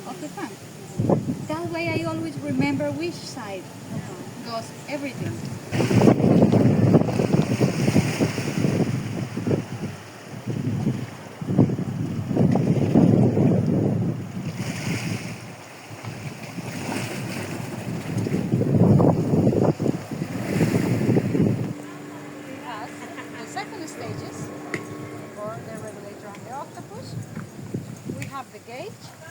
of the tank. That way I always remember which side goes everything. We have the second stages for the regulator and the octopus. We have the gauge.